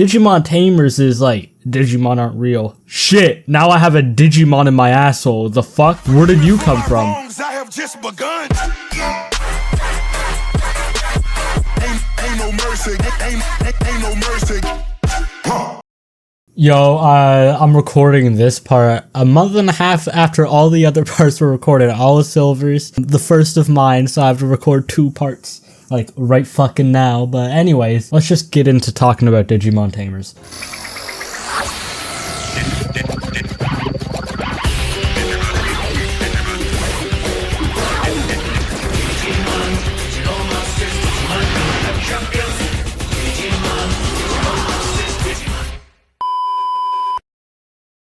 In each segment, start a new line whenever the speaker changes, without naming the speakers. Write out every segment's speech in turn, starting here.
Digimon Tamers is like, Digimon aren't real. Shit, now I have a Digimon in my asshole. The fuck? Where did you come from?
I have just begun. Ain't no mercy. Ain't no mercy.
Yo, I'm recording this part a month and a half after all the other parts were recorded. All the silvers, the first of mine, so I have to record 2 parts. Like, right fucking now. But anyways, let's just get into talking about Digimon Tamers.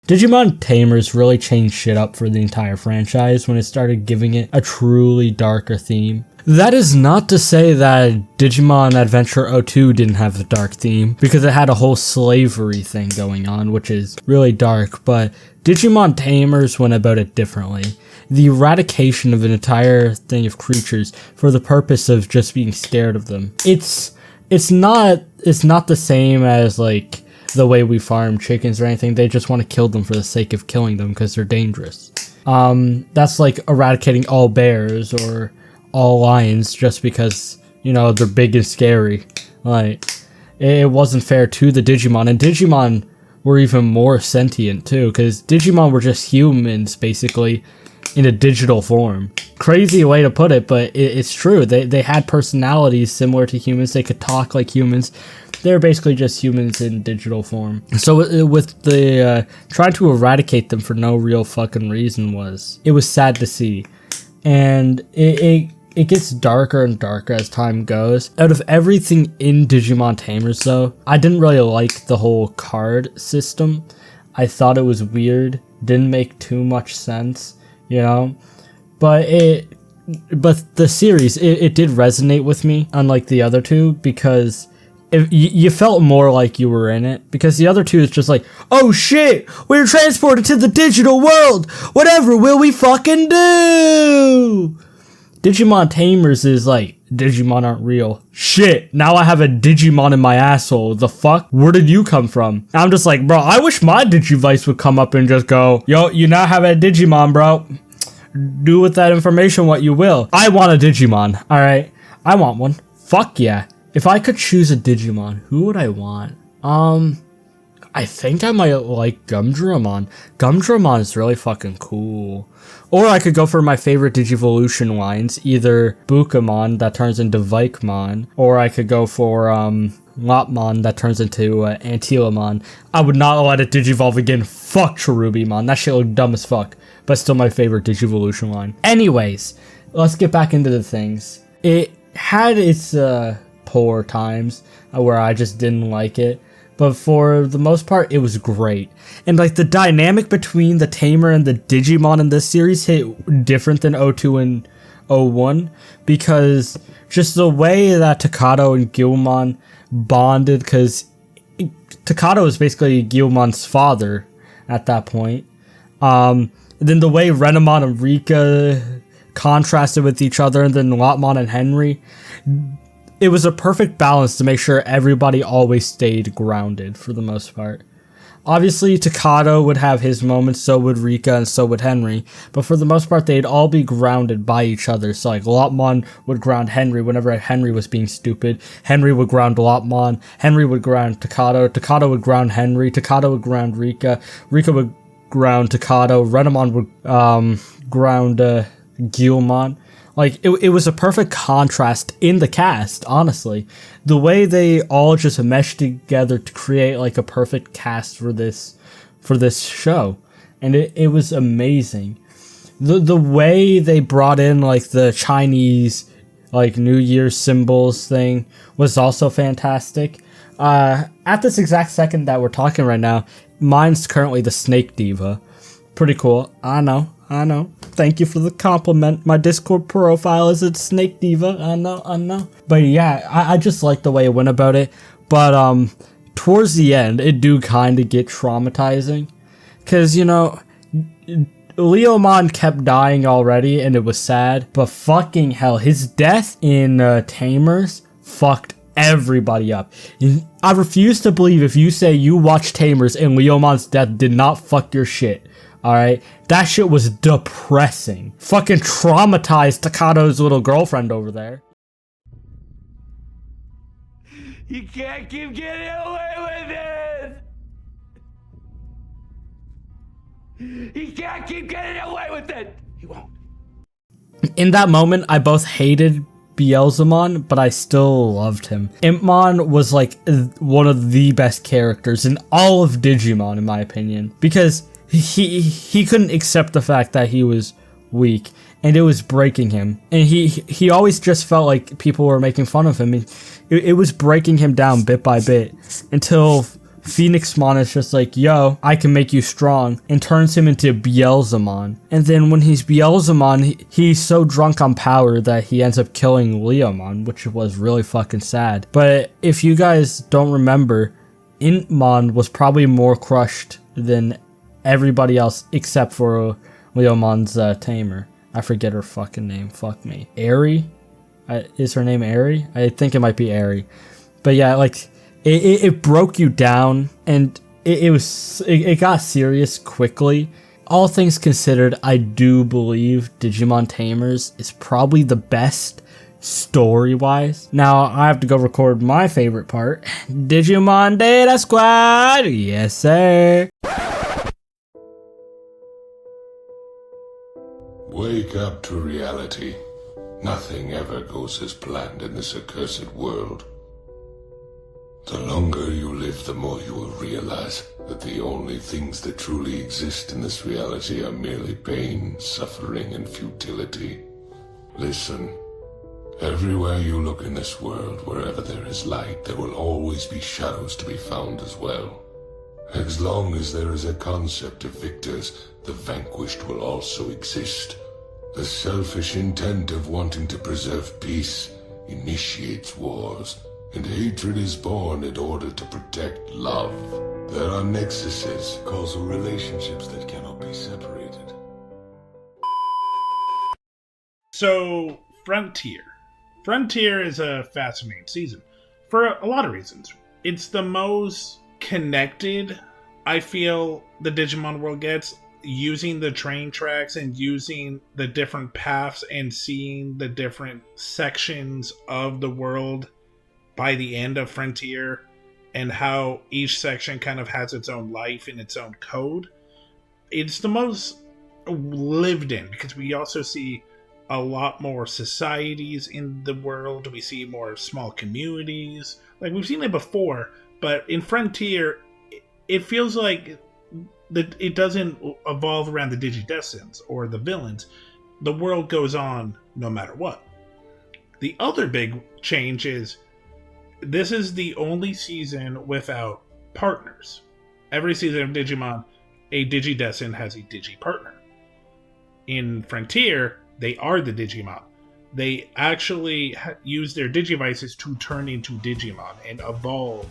Digimon Tamers really changed shit up for the entire franchise when it started giving it a truly darker theme. That is not to say that Digimon Adventure 02 didn't have a dark theme, because it had a whole slavery thing going on, which is really dark, but Digimon Tamers went about it differently. The eradication of an entire thing of creatures for the purpose of just being scared of them. It's not the same as like the way we farm chickens or anything. They just want to kill them for the sake of killing them because they're dangerous. That's like eradicating all bears or all lions just because, you know, they're big and scary. Like, it wasn't fair to the Digimon, and Digimon were even more sentient too, because Digimon were just humans basically in a digital form. Crazy way to put it, but it's true. They had personalities similar to humans. They could talk like humans. They're basically just humans in digital form. So with the trying to eradicate them for no real fucking reason it was sad to see. And it gets darker and darker as time goes. Out of everything in Digimon Tamers though, I didn't really like the whole card system. I thought it was weird, didn't make too much sense, you know? But the series, it did resonate with me, unlike the other two, because you felt more like you were in it, because the other two is just like, oh shit, we're transported to the digital world, whatever will we fucking do? Digimon Tamers is like, Digimon aren't real. Shit, now I have a Digimon in my asshole. The fuck? Where did you come from? I'm just like, bro, I wish my Digivice would come up and just go, yo, you now have a Digimon, bro. Do with that information what you will. I want a Digimon, alright? I want one. Fuck yeah. If I could choose a Digimon, who would I want? I think I might like Gumdramon. Gumdramon is really fucking cool. Or I could go for my favorite Digivolution lines, either Bukamon that turns into Vikemon, or I could go for Lopmon that turns into Antilamon. I would not let it Digivolve again. Fuck Cherubimon. That shit looked dumb as fuck, but still my favorite Digivolution line. Anyways, let's get back into the things. It had its poor times where I just didn't like it, but for the most part it was great. And like the dynamic between the Tamer and the Digimon in this series hit different than 02 and 01, because just the way that Takato and Guilmon bonded, because Takato was basically Guilmon's father at that point. Then the way Renamon and Rika contrasted with each other, and then Lopmon and Henry, it was a perfect balance to make sure everybody always stayed grounded for the most part. Obviously, Takato would have his moments, so would Rika, and so would Henry, but for the most part, they'd all be grounded by each other. So, like, Lopmon would ground Henry whenever Henry was being stupid. Henry would ground Lopmon. Henry would ground Takato. Takato would ground Henry. Takato would ground Rika. Rika would ground Takato. Renamon would ground Guilmon. Like, it was a perfect contrast in the cast, honestly. The way they all just meshed together to create, like, a perfect cast for this show. And it was amazing. The way they brought in, like, the Chinese, like, New Year's symbols thing was also fantastic. At this exact second that we're talking right now, mine's currently the Snake Diva. Pretty cool. I know. Thank you for the compliment. My Discord profile is a Snake Diva. I know. But yeah, I just like the way it went about it. But towards the end, it do kind of get traumatizing. Because, you know, Leomon kept dying already and it was sad. But fucking hell, his death in Tamers fucked everybody up. I refuse to believe if you say you watched Tamers and Leomon's death did not fuck your shit. Alright? That shit was depressing. Fucking traumatized Takato's little girlfriend over there.
You can't keep getting away with it! He can't keep getting away with it! He won't.
In that moment, I both hated Beelzemon, but I still loved him. Impmon was like one of the best characters in all of Digimon, in my opinion, because he couldn't accept the fact that he was weak, and it was breaking him. And he always just felt like people were making fun of him. It was breaking him down bit by bit until Phoenixmon is just like, yo, I can make you strong, and turns him into Beelzemon. And then when he's Beelzemon, he's so drunk on power that he ends up killing Leomon, which was really fucking sad. But if you guys don't remember, Intmon was probably more crushed than everybody else except for Leomon's tamer. I forget her fucking name. Fuck me. Aerie? Is her name Aerie? I think it might be Aerie. But yeah, like, it broke you down, and it got serious quickly. All things considered, I do believe Digimon Tamers is probably the best story-wise. Now, I have to go record my favorite part. Digimon Data Squad! Yes, sir!
Wake up to reality. Nothing ever goes as planned in this accursed world. The longer you live, the more you will realize that the only things that truly exist in this reality are merely pain, suffering, and futility. Listen. Everywhere you look in this world, wherever there is light, there will always be shadows to be found as well. As long as there is a concept of victors, the vanquished will also exist. The selfish intent of wanting to preserve peace initiates wars, and hatred is born in order to protect love. There are nexuses, causal relationships that cannot be separated.
So, Frontier. Frontier is a fascinating season for a lot of reasons. It's the most connected I feel the Digimon world gets, using the train tracks and using the different paths and seeing the different sections of the world by the end of Frontier, and how each section kind of has its own life and its own code. It's the most lived in, because we also see a lot more societies in the world. We see more small communities. Like, we've seen it before, but in Frontier, it feels like that it doesn't evolve around the Digidestineds or the villains. The world goes on no matter what. The other big change is this is the only season without partners. Every season of Digimon, a Digidestined has a Digi-partner. In Frontier, they are the Digimon. They actually use their Digivices to turn into Digimon and evolve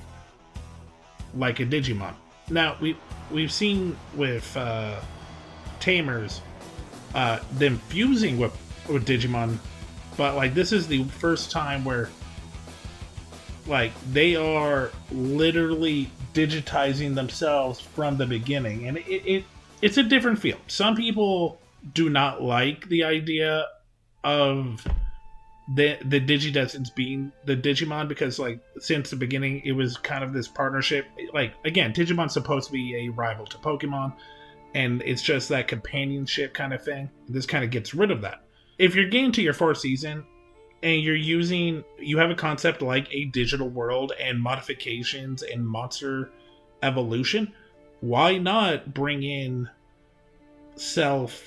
like a Digimon. Now, we've seen with Tamers them fusing with Digimon, but like this is the first time where like they are literally digitizing themselves from the beginning, and it's a different feel. Some people do not like the idea of the Digidestineds being the Digimon, because like since the beginning it was kind of this partnership. Like, again, Digimon's supposed to be a rival to Pokemon, and it's just that companionship kind of thing. This kind of gets rid of that. If you're getting to your fourth season and you have a concept like a digital world and modifications and monster evolution, why not bring in self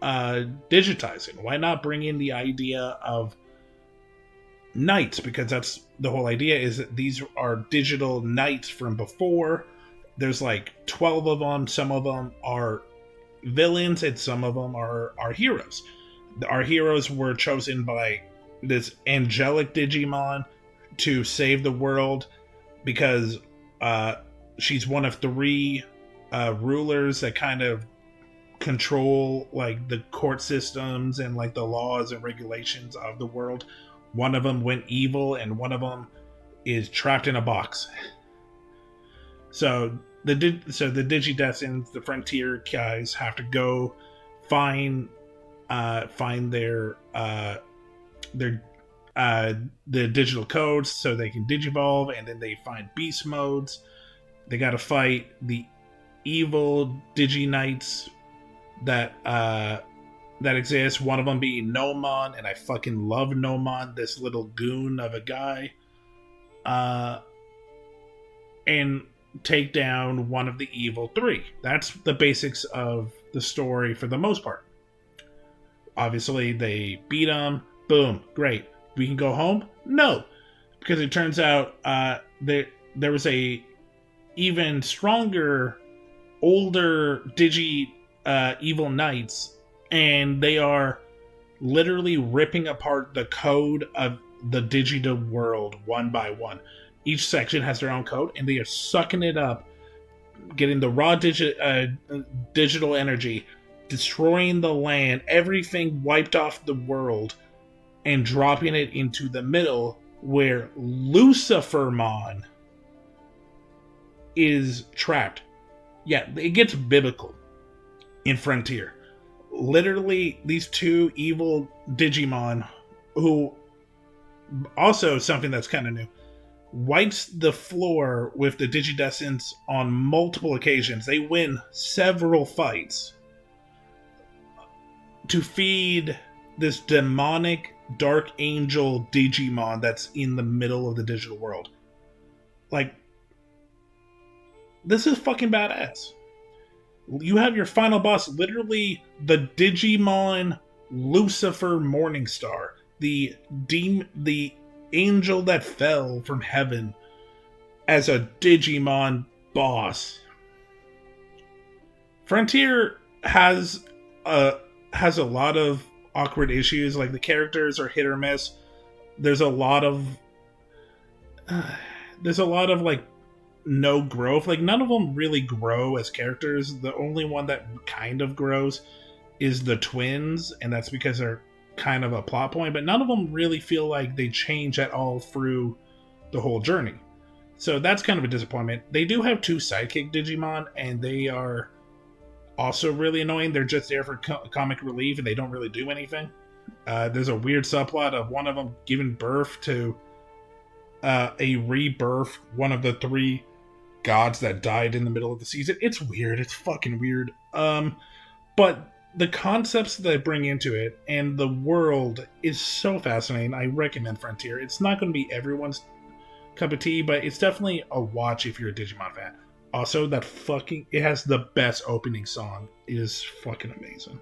digitizing? Why not bring in the idea of knights? Because that's the whole idea, is that these are digital knights from before. There's like 12 of them. Some of them are villains and some of them are heroes. Our heroes were chosen by this angelic Digimon to save the world because she's one of 3 rulers that kind of control like the court systems and like the laws and regulations of the world. One of them went evil, and one of them is trapped in a box. So the Digidestined, the Frontier guys, have to go find their the digital codes so they can digivolve, and then they find beast modes. They got to fight the evil Digi Knights that exist. One of them being Nomon, and I fucking love Nomon, this little goon of a guy. And take down one of the evil three. That's the basics of the story for the most part. Obviously, they beat them. Boom, great. We can go home? No, because it turns out there was a even stronger, older evil knights, and they are literally ripping apart the code of the digital world one by one. Each section has their own code, and they are sucking it up, getting the raw digital energy, destroying the land, everything wiped off the world, and dropping it into the middle where Lucifermon is trapped. Yeah, it gets biblical in Frontier. Literally, these two evil Digimon, who also something that's kind of new, wipes the floor with the Digidestineds on multiple occasions. They win several fights to feed this demonic dark angel Digimon that's in the middle of the digital world. Like, this is fucking badass. You have your final boss, literally the Digimon Lucifer Morningstar, the angel that fell from heaven as a Digimon boss. Frontier has a lot of awkward issues. Like, the characters are hit or miss. There's a lot of like no growth. Like, none of them really grow as characters. The only one that kind of grows is the twins, and that's because they're kind of a plot point, but none of them really feel like they change at all through the whole journey. So that's kind of a disappointment. They do have two sidekick Digimon, and they are also really annoying. They're just there for comic relief, and they don't really do anything. There's a weird subplot of one of them giving birth to a rebirth, one of the three gods that died in the middle of the season. It's weird. It's fucking weird. But the concepts that I bring into it and the world is so fascinating. I recommend Frontier. It's not going to be everyone's cup of tea, but it's definitely a watch if you're a Digimon fan. Also, it has the best opening song. It is fucking amazing.